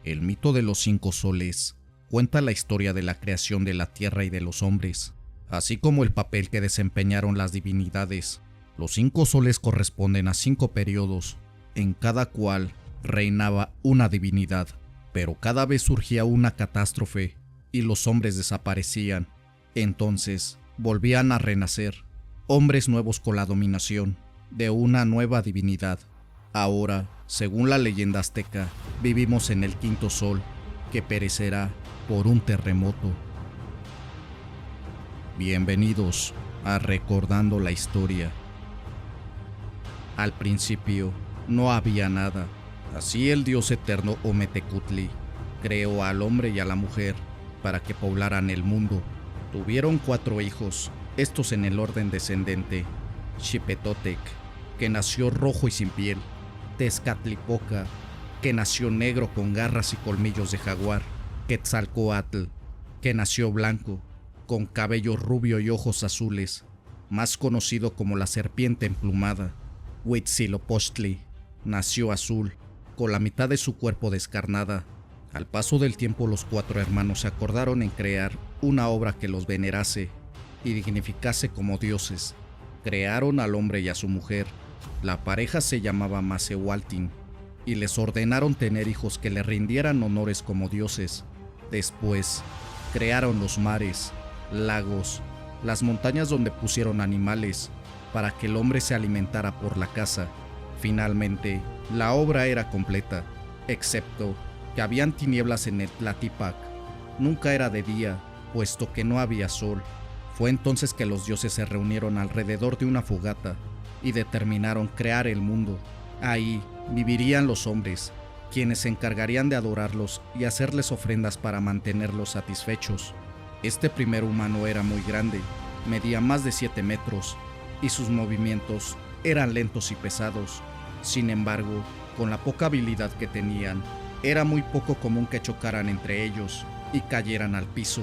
El mito de los 5 soles cuenta la historia de la creación de la tierra y de los hombres, así como el papel que desempeñaron las divinidades. Los 5 soles corresponden a 5 periodos, en cada cual reinaba una divinidad, pero cada vez surgía una catástrofe y los hombres desaparecían. Entonces volvían a renacer, hombres nuevos con la dominación de una nueva divinidad. Ahora, según la leyenda azteca, vivimos en el 5.º sol, que perecerá por un terremoto. Bienvenidos a Recordando la Historia. Al principio no había nada. Así el dios eterno Ometecutli creó al hombre y a la mujer para que poblaran el mundo. Tuvieron 4 hijos, estos en el orden descendente: Xipetotec, que nació rojo y sin piel; Tezcatlipoca, que nació negro con garras y colmillos de jaguar; Quetzalcoatl, que nació blanco, con cabello rubio y ojos azules, más conocido como la serpiente emplumada; Huitzilopochtli nació azul, con la mitad de su cuerpo descarnada. Al paso del tiempo, los 4 hermanos se acordaron en crear una obra que los venerase y dignificase como dioses. Crearon al hombre y a su mujer. La pareja se llamaba Macehualtin y les ordenaron tener hijos que le rindieran honores como dioses. Después crearon los mares, lagos, las montañas donde pusieron animales para que el hombre se alimentara por la caza. Finalmente, la obra era completa, excepto que habían tinieblas en el Tlatipac. Nunca era de día, puesto que no había sol. Fue entonces que los dioses se reunieron alrededor de una fogata y determinaron crear el mundo. Ahí vivirían los hombres, quienes se encargarían de adorarlos y hacerles ofrendas para mantenerlos satisfechos. Este primer humano era muy grande, medía más de 7 metros, y sus movimientos eran lentos y pesados. Sin embargo, con la poca habilidad que tenían, era muy poco común que chocaran entre ellos y cayeran al piso,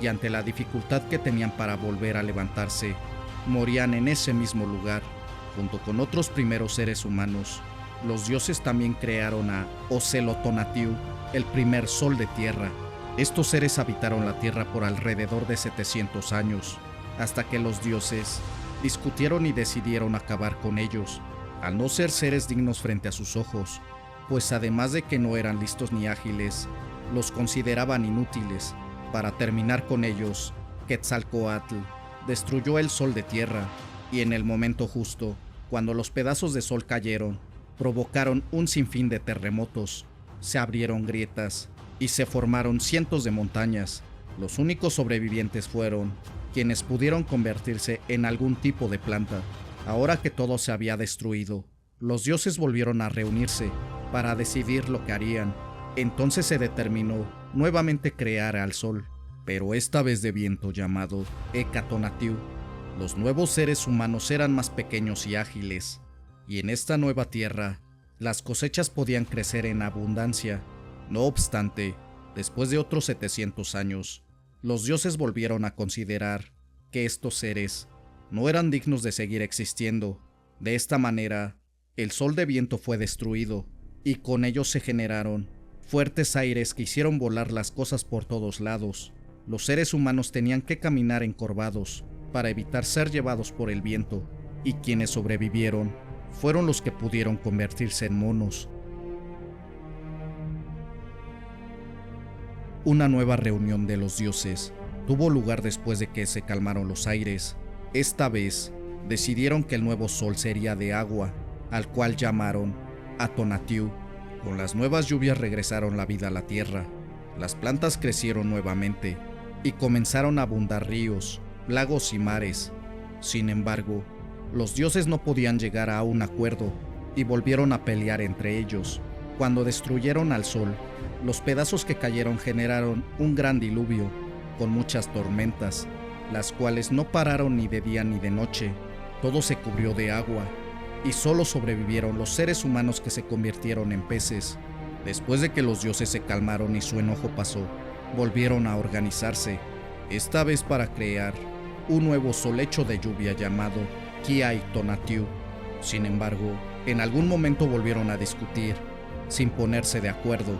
y ante la dificultad que tenían para volver a levantarse, morían en ese mismo lugar. Junto con otros primeros seres humanos, los dioses también crearon a Ocelotonatiuh, el primer sol de tierra. Estos seres habitaron la tierra por alrededor de 700 años, hasta que los dioses discutieron y decidieron acabar con ellos, al no ser seres dignos frente a sus ojos, pues además de que no eran listos ni ágiles, los consideraban inútiles. Para terminar con ellos, Quetzalcoatl destruyó el sol de tierra, y en el momento justo, cuando los pedazos de sol cayeron, provocaron un sinfín de terremotos. Se abrieron grietas y se formaron cientos de montañas. Los únicos sobrevivientes fueron quienes pudieron convertirse en algún tipo de planta. Ahora que todo se había destruido, los dioses volvieron a reunirse para decidir lo que harían. Entonces se determinó nuevamente crear al sol, pero esta vez de viento, llamado Hecatonatiuh. Los nuevos seres humanos eran más pequeños y ágiles, y en esta nueva tierra las cosechas podían crecer en abundancia. No obstante, después de otros 700 años, los dioses volvieron a considerar que estos seres no eran dignos de seguir existiendo. De esta manera, el sol de viento fue destruido, y con ello se generaron fuertes aires que hicieron volar las cosas por todos lados. Los seres humanos tenían que caminar encorvados para evitar ser llevados por el viento, y quienes sobrevivieron fueron los que pudieron convertirse en monos. Una nueva reunión de los dioses tuvo lugar después de que se calmaron los aires. Esta vez decidieron que el nuevo sol sería de agua, al cual llamaron Atonatiuh. Con las nuevas lluvias regresaron la vida a la tierra. Las plantas crecieron nuevamente y comenzaron a abundar ríos, lagos y mares. Sin embargo, los dioses no podían llegar a un acuerdo y volvieron a pelear entre ellos. Cuando destruyeron al sol, los pedazos que cayeron generaron un gran diluvio con muchas tormentas, las cuales no pararon ni de día ni de noche. Todo se cubrió de agua y solo sobrevivieron los seres humanos, que se convirtieron en peces. Después de que los dioses se calmaron y su enojo pasó, volvieron a organizarse, esta vez para crear un nuevo sol hecho de lluvia llamado Qiaitonatiuh. Sin embargo, en algún momento volvieron a discutir, sin ponerse de acuerdo.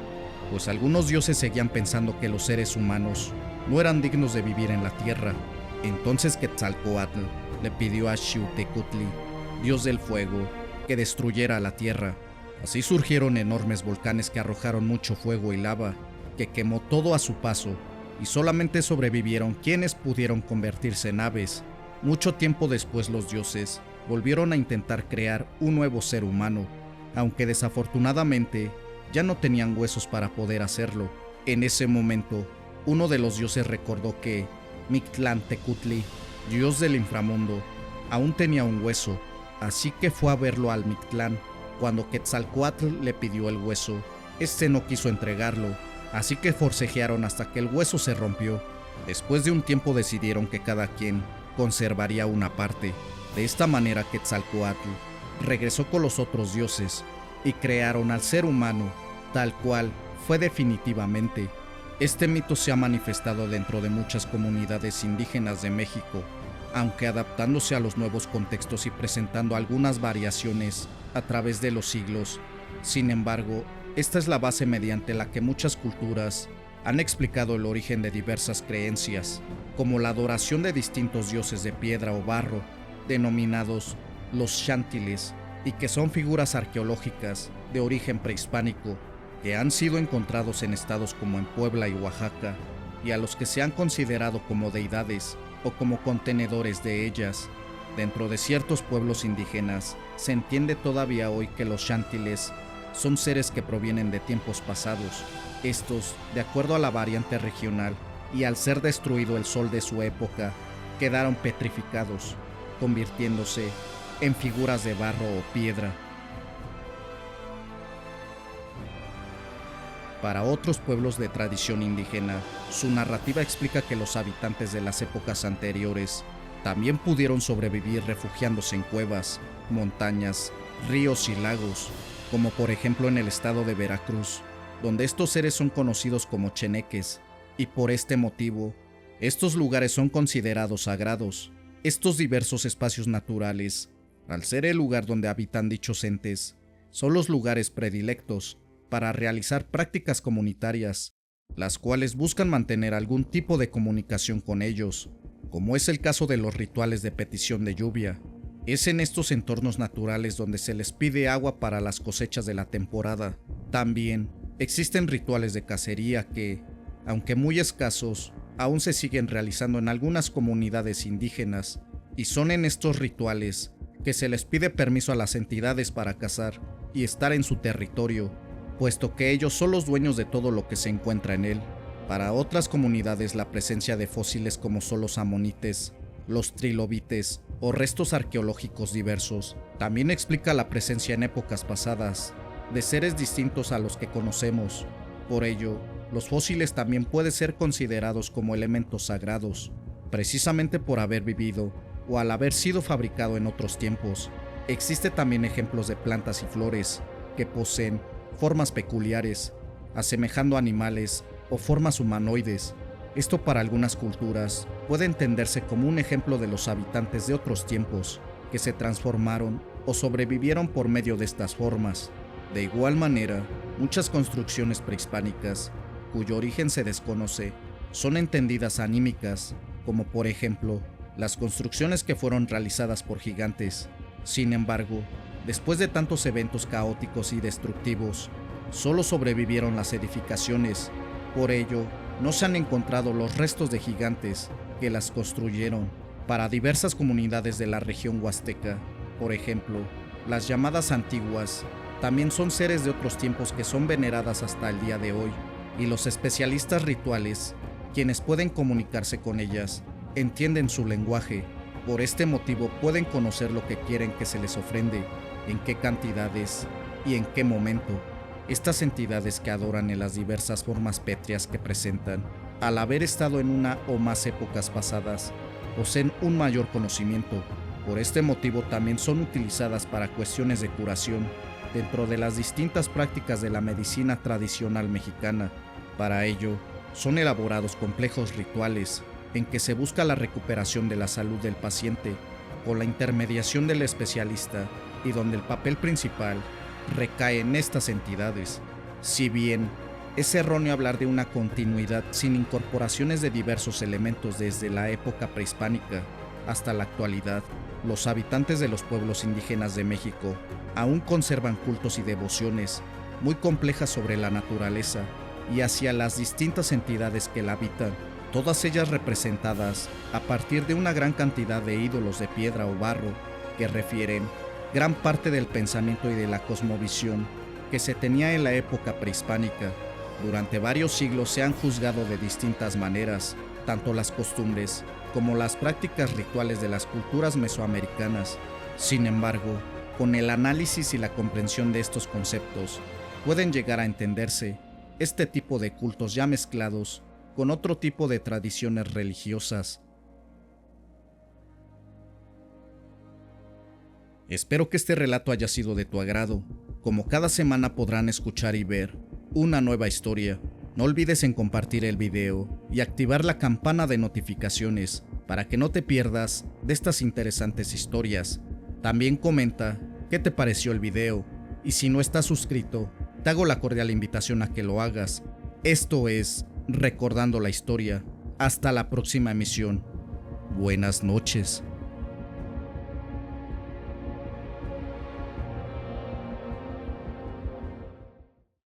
pues algunos dioses seguían pensando que los seres humanos no eran dignos de vivir en la tierra. Entonces Quetzalcóatl le pidió a Xiuhtecutli, dios del fuego, que destruyera la tierra. Así surgieron enormes volcanes que arrojaron mucho fuego y lava, que quemó todo a su paso, y solamente sobrevivieron quienes pudieron convertirse en aves. Mucho tiempo después los dioses volvieron a intentar crear un nuevo ser humano, aunque desafortunadamente ya no tenían huesos para poder hacerlo. En ese momento, uno de los dioses recordó que Mictlantecutli, dios del inframundo, aún tenía un hueso, así que fue a verlo al Mictlán. Cuando Quetzalcóatl le pidió el hueso, este no quiso entregarlo, así que forcejearon hasta que el hueso se rompió. Después de un tiempo decidieron que cada quien conservaría una parte. De esta manera Quetzalcóatl regresó con los otros dioses y crearon al ser humano tal cual fue definitivamente. Este mito se ha manifestado dentro de muchas comunidades indígenas de México, aunque adaptándose a los nuevos contextos y presentando algunas variaciones a través de los siglos. Sin embargo, esta es la base mediante la que muchas culturas han explicado el origen de diversas creencias, como la adoración de distintos dioses de piedra o barro, denominados los xántiles, y que son figuras arqueológicas de origen prehispánico, que han sido encontrados en estados como en Puebla y Oaxaca, y a los que se han considerado como deidades o como contenedores de ellas. Dentro de ciertos pueblos indígenas, se entiende todavía hoy que los xántiles son seres que provienen de tiempos pasados. Estos, de acuerdo a la variante regional, y al ser destruido el sol de su época, quedaron petrificados, convirtiéndose en figuras de barro o piedra. Para otros pueblos de tradición indígena, su narrativa explica que los habitantes de las épocas anteriores también pudieron sobrevivir refugiándose en cuevas, montañas, ríos y lagos, como por ejemplo en el estado de Veracruz, donde estos seres son conocidos como cheneques, y por este motivo, estos lugares son considerados sagrados. Estos diversos espacios naturales, al ser el lugar donde habitan dichos entes, son los lugares predilectos para realizar prácticas comunitarias, las cuales buscan mantener algún tipo de comunicación con ellos, como es el caso de los rituales de petición de lluvia. Es en estos entornos naturales donde se les pide agua para las cosechas de la temporada. También existen rituales de cacería que, aunque muy escasos, aún se siguen realizando en algunas comunidades indígenas, y son en estos rituales que se les pide permiso a las entidades para cazar y estar en su territorio, puesto que ellos son los dueños de todo lo que se encuentra en él. Para otras comunidades, la presencia de fósiles como son los amonites, los trilobites o restos arqueológicos diversos también explica la presencia en épocas pasadas de seres distintos a los que conocemos. Por ello, los fósiles también pueden ser considerados como elementos sagrados, precisamente por haber vivido o al haber sido fabricado en otros tiempos. Existen también ejemplos de plantas y flores que poseen formas peculiares, asemejando animales o formas humanoides. Esto para algunas culturas puede entenderse como un ejemplo de los habitantes de otros tiempos que se transformaron o sobrevivieron por medio de estas formas. De igual manera, muchas construcciones prehispánicas, cuyo origen se desconoce, son entendidas anímicas, como por ejemplo, las construcciones que fueron realizadas por gigantes. Sin embargo, después de tantos eventos caóticos y destructivos, solo sobrevivieron las edificaciones. Por ello, no se han encontrado los restos de gigantes que las construyeron. Para diversas comunidades de la región huasteca, por ejemplo, las llamadas antiguas, también son seres de otros tiempos que son veneradas hasta el día de hoy, y los especialistas rituales, quienes pueden comunicarse con ellas, entienden su lenguaje. Por este motivo pueden conocer lo que quieren que se les ofrende, en qué cantidades y en qué momento. Estas entidades que adoran en las diversas formas pétreas que presentan, al haber estado en una o más épocas pasadas, poseen un mayor conocimiento. Por este motivo también son utilizadas para cuestiones de curación dentro de las distintas prácticas de la medicina tradicional mexicana. Para ello, son elaborados complejos rituales en que se busca la recuperación de la salud del paciente con la intermediación del especialista, y donde el papel principal recae en estas entidades. Si bien Es erróneo hablar de una continuidad sin incorporaciones de diversos elementos desde la época prehispánica hasta la actualidad. Los habitantes de los pueblos indígenas de México aún conservan cultos y devociones muy complejas sobre la naturaleza y hacia las distintas entidades que la habitan, todas ellas representadas a partir de una gran cantidad de ídolos de piedra o barro que refieren gran parte del pensamiento y de la cosmovisión que se tenía en la época prehispánica. Durante varios siglos se han juzgado de distintas maneras, tanto las costumbres como las prácticas rituales de las culturas mesoamericanas. Sin embargo, con el análisis y la comprensión de estos conceptos, pueden llegar a entenderse este tipo de cultos ya mezclados con otro tipo de tradiciones religiosas. Espero que este relato haya sido de tu agrado. Como cada semana podrán escuchar y ver una nueva historia. No olvides en compartir el video y activar la campana de notificaciones para que no te pierdas de estas interesantes historias. También comenta qué te pareció el video y si no estás suscrito, te hago la cordial invitación a que lo hagas. Esto es Recordando la Historia. Hasta la próxima emisión. Buenas noches.